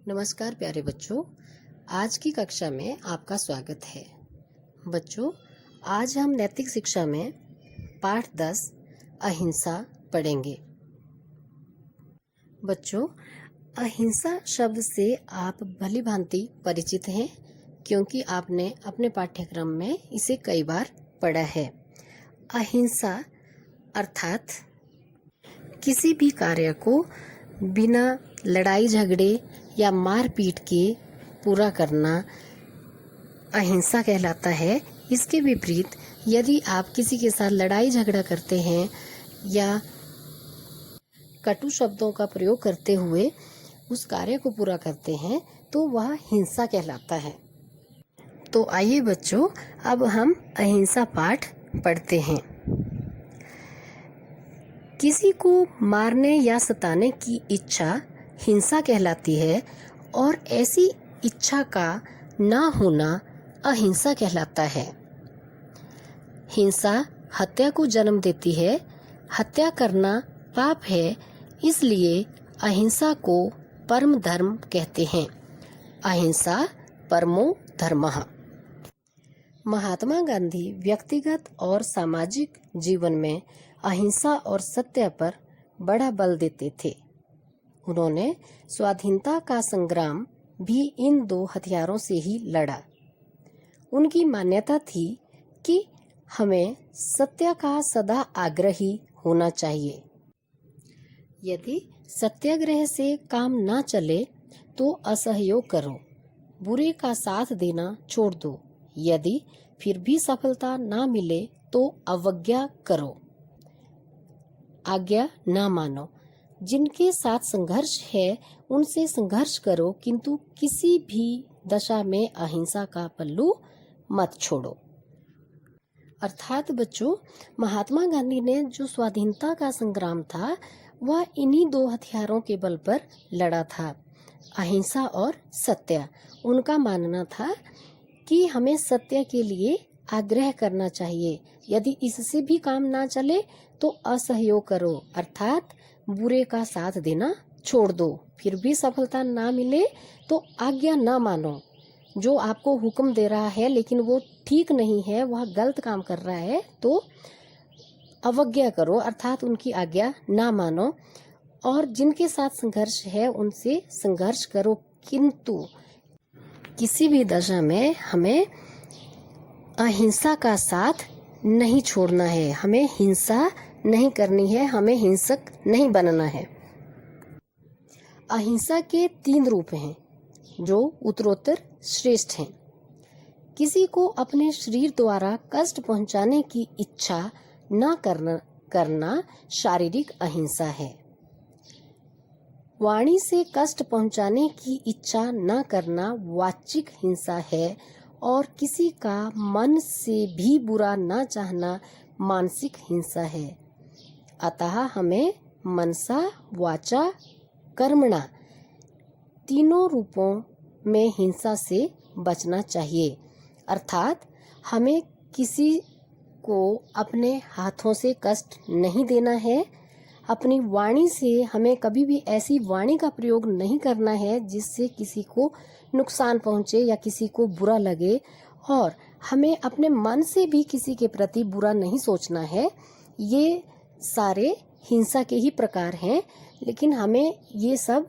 नमस्कार प्यारे बच्चों, आज की कक्षा में आपका स्वागत है। बच्चों, आज हम नैतिक शिक्षा में पाठ 10 अहिंसा पढ़ेंगे। बच्चों, अहिंसा शब्द से आप भली भांति परिचित हैं क्योंकि आपने अपने पाठ्यक्रम में इसे कई बार पढ़ा है। अहिंसा अर्थात किसी भी कार्य को बिना लड़ाई झगड़े या मारपीट के पूरा करना अहिंसा कहलाता है। इसके विपरीत यदि आप किसी के साथ लड़ाई झगड़ा करते हैं या कटु शब्दों का प्रयोग करते हुए उस कार्य को पूरा करते हैं तो वह हिंसा कहलाता है। तो आइए बच्चों, अब हम अहिंसा पाठ पढ़ते हैं। किसी को मारने या सताने की इच्छा हिंसा कहलाती है और ऐसी इच्छा का ना होना अहिंसा कहलाता है। हिंसा हत्या को जन्म देती है। हत्या करना पाप है, इसलिए अहिंसा को परम धर्म कहते हैं। अहिंसा परमो धर्मः। महात्मा गांधी व्यक्तिगत और सामाजिक जीवन में अहिंसा और सत्य पर बड़ा बल देते थे। उन्होंने स्वाधीनता का संग्राम भी इन दो हथियारों से ही लड़ा। उनकी मान्यता थी कि हमें सत्य का सदा आग्रही होना चाहिए। यदि सत्याग्रह से काम ना चले तो असहयोग करो, बुरे का साथ देना छोड़ दो। यदि फिर भी सफलता ना मिले तो अवज्ञा करो, आज्ञा ना मानो। जिनके साथ संघर्ष है उनसे संघर्ष करो, किंतु किसी भी दशा में अहिंसा का पल्लू मत छोड़ो। अर्थात बच्चों, महात्मा गांधी ने जो स्वाधीनता का संग्राम था वह इन्हीं दो हथियारों के बल पर लड़ा था, अहिंसा और सत्य। उनका मानना था कि हमें सत्य के लिए आग्रह करना चाहिए। यदि इससे भी काम ना चले तो असहयोग करो, अर्थात बुरे का साथ देना छोड़ दो। फिर भी सफलता ना मिले तो आज्ञा ना मानो। जो आपको हुक्म दे रहा है लेकिन वो ठीक नहीं है, वह गलत काम कर रहा है, तो अवज्ञा करो, अर्थात उनकी आज्ञा ना मानो। और जिनके साथ संघर्ष है उनसे संघर्ष करो, किंतु किसी भी दशा में हमें अहिंसा का साथ नहीं छोड़ना है। हमें हिंसा नहीं करनी है, हमें हिंसक नहीं बनना है। अहिंसा के 3 रूप हैं जो उत्तरोत्तर श्रेष्ठ हैं। किसी को अपने शरीर द्वारा कष्ट पहुंचाने की इच्छा न करना शारीरिक अहिंसा है। वाणी से कष्ट पहुंचाने की इच्छा न करना वाचिक हिंसा है और किसी का मन से भी बुरा न चाहना मानसिक हिंसा है। अतः हमें मनसा वाचा कर्मणा तीनों रूपों में हिंसा से बचना चाहिए। अर्थात हमें किसी को अपने हाथों से कष्ट नहीं देना है। अपनी वाणी से हमें कभी भी ऐसी वाणी का प्रयोग नहीं करना है जिससे किसी को नुकसान पहुंचे या किसी को बुरा लगे। और हमें अपने मन से भी किसी के प्रति बुरा नहीं सोचना है। ये सारे हिंसा के ही प्रकार हैं, लेकिन हमें ये सब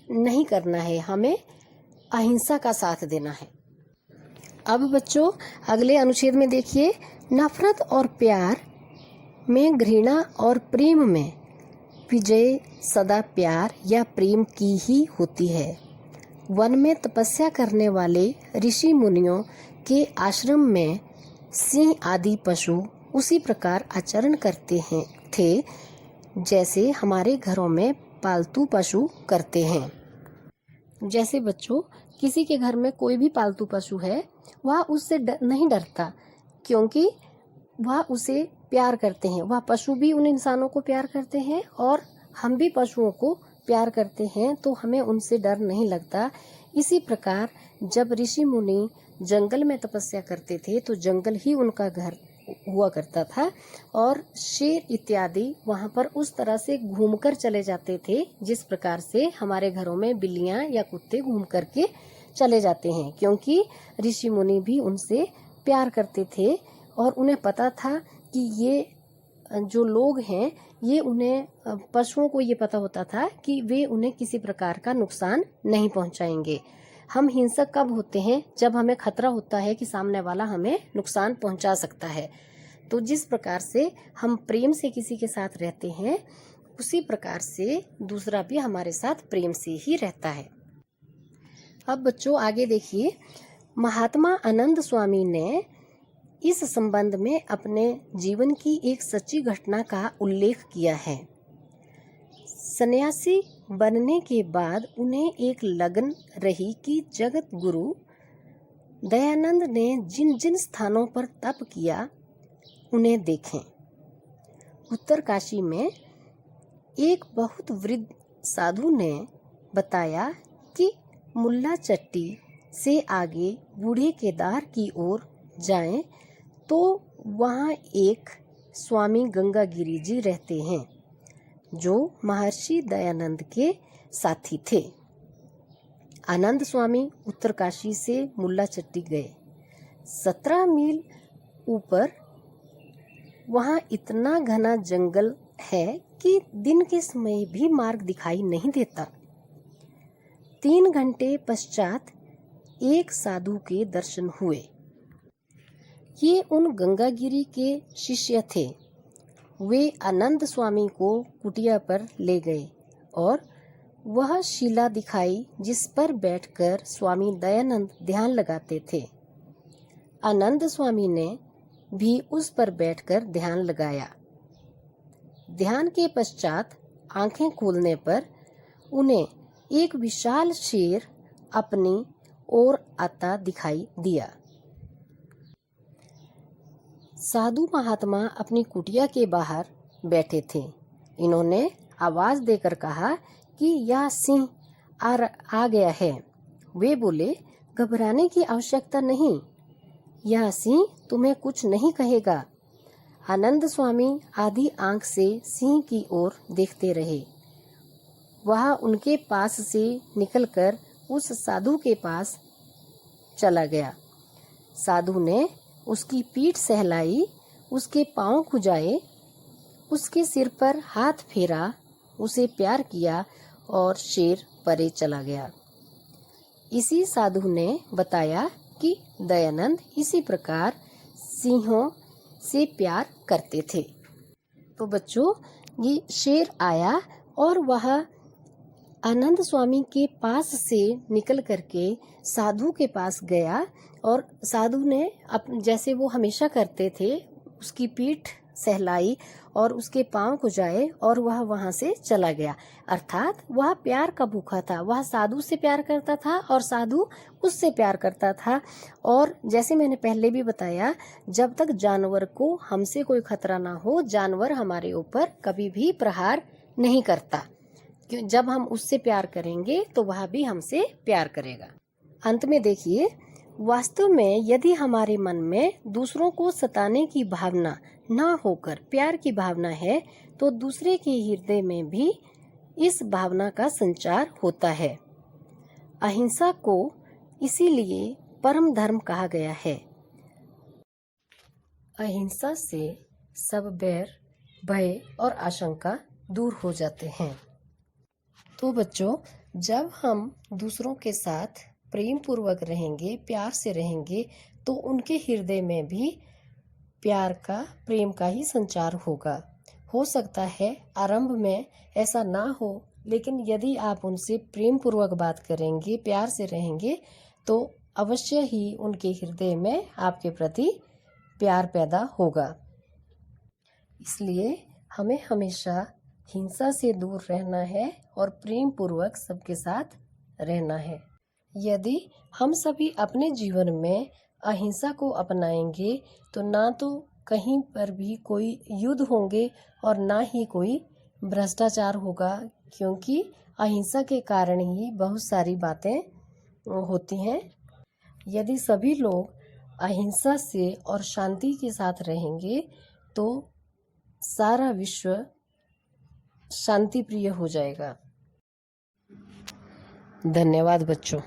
नहीं करना है। हमें अहिंसा का साथ देना है। अब बच्चों, अगले अनुच्छेद में देखिए, नफरत और प्यार में घृणा और प्रेम में विजय सदा प्यार या प्रेम की ही होती है। वन में तपस्या करने वाले ऋषि मुनियों के आश्रम में सिंह आदि पशु उसी प्रकार आचरण करते थे जैसे हमारे घरों में पालतू पशु करते हैं। जैसे बच्चों, किसी के घर में कोई भी पालतू पशु है, वह उससे नहीं डरता क्योंकि वह उसे प्यार करते हैं। वह पशु भी उन इंसानों को प्यार करते हैं और हम भी पशुओं को प्यार करते हैं, तो हमें उनसे डर नहीं लगता। इसी प्रकार जब ऋषि मुनि जंगल में तपस्या करते थे तो जंगल ही उनका घर हुआ करता था और शेर इत्यादि वहाँ पर उस तरह से घूमकर चले जाते थे जिस प्रकार से हमारे घरों में बिल्लियाँ या कुत्ते घूम करके चले जाते हैं, क्योंकि ऋषि मुनि भी उनसे प्यार करते थे और उन्हें पता था कि ये जो लोग हैं ये उन्हें पशुओं को ये पता होता था कि वे उन्हें किसी प्रकार का नुकसान नहीं पहुंचाएंगे। हम हिंसक कब होते हैं? जब हमें खतरा होता है कि सामने वाला हमें नुकसान पहुंचा सकता है। तो जिस प्रकार से हम प्रेम से किसी के साथ रहते हैं उसी प्रकार से दूसरा भी हमारे साथ प्रेम से ही रहता है। अब बच्चों आगे देखिए, महात्मा आनंद स्वामी ने इस संबंध में अपने जीवन की एक सच्ची घटना का उल्लेख किया है। सन्यासी बनने के बाद उन्हें एक लगन रही कि जगत गुरु दयानंद ने जिन जिन स्थानों पर तप किया उन्हें देखें। उत्तरकाशी में एक बहुत वृद्ध साधु ने बताया कि मुल्ला चट्टी से आगे बूढ़े केदार की ओर जाएं तो वहाँ एक स्वामी गंगागिरी जी रहते हैं जो महर्षि दयानंद के साथी थे। आनंद स्वामी उत्तरकाशी से मुल्ला चट्टी गए। 17 मील ऊपर वहाँ इतना घना जंगल है कि दिन के समय भी मार्ग दिखाई नहीं देता। 3 घंटे पश्चात एक साधु के दर्शन हुए। ये उन गंगागिरी के शिष्य थे। वे आनंद स्वामी को कुटिया पर ले गए और वह शिला दिखाई जिस पर बैठकर स्वामी दयानंद ध्यान लगाते थे। आनंद स्वामी ने भी उस पर बैठकर ध्यान लगाया। ध्यान के पश्चात आंखें खोलने पर उन्हें एक विशाल शेर अपनी ओर आता दिखाई दिया। साधु महात्मा अपनी कुटिया के बाहर बैठे थे। इन्होंने आवाज देकर कहा कि यह सिंह आ गया है। वे बोले, घबराने की आवश्यकता नहीं, यह सिंह तुम्हें कुछ नहीं कहेगा। आनंद स्वामी आधी आंख से सिंह की ओर देखते रहे। वह उनके पास से निकलकर उस साधु के पास चला गया। साधु ने उसकी पीठ सहलाई, उसके पांव खुजाए, उसके सिर पर हाथ फेरा, उसे प्यार किया और शेर परे चला गया। इसी साधु ने बताया कि दयानंद इसी प्रकार सिंहों से प्यार करते थे। तो बच्चों, ये शेर आया और वह आनंद स्वामी के पास से निकल करके साधु के पास गया और साधु ने जैसे वो हमेशा करते थे उसकी पीठ सहलाई और उसके पांव खुजाए और वह वहां से चला गया। अर्थात वह प्यार का भूखा था। वह साधु से प्यार करता था और साधु उससे प्यार करता था। और जैसे मैंने पहले भी बताया, जब तक जानवर को हमसे कोई खतरा ना हो, जानवर हमारे ऊपर कभी भी प्रहार नहीं करता। जब हम उससे प्यार करेंगे तो वह भी हमसे प्यार करेगा। अंत में देखिए, वास्तव में यदि हमारे मन में दूसरों को सताने की भावना ना होकर प्यार की भावना है तो दूसरे के हृदय में भी इस भावना का संचार होता है। अहिंसा को इसीलिए परम धर्म कहा गया है। अहिंसा से सब बैर, भय और आशंका दूर हो जाते हैं। तो बच्चों, जब हम दूसरों के साथ प्रेम पूर्वक रहेंगे, प्यार से रहेंगे, तो उनके हृदय में भी प्यार का, प्रेम का ही संचार होगा। हो सकता है आरंभ में ऐसा ना हो, लेकिन यदि आप उनसे प्रेम पूर्वक बात करेंगे, प्यार से रहेंगे, तो अवश्य ही उनके हृदय में आपके प्रति प्यार पैदा होगा। इसलिए हमें हमेशा हिंसा से दूर रहना है और प्रेम पूर्वक सबके साथ रहना है। यदि हम सभी अपने जीवन में अहिंसा को अपनाएंगे तो ना तो कहीं पर भी कोई युद्ध होंगे और ना ही कोई भ्रष्टाचार होगा, क्योंकि अहिंसा के कारण ही बहुत सारी बातें होती हैं। यदि सभी लोग अहिंसा से और शांति के साथ रहेंगे तो सारा विश्व शांति प्रिय हो जाएगा। धन्यवाद बच्चों।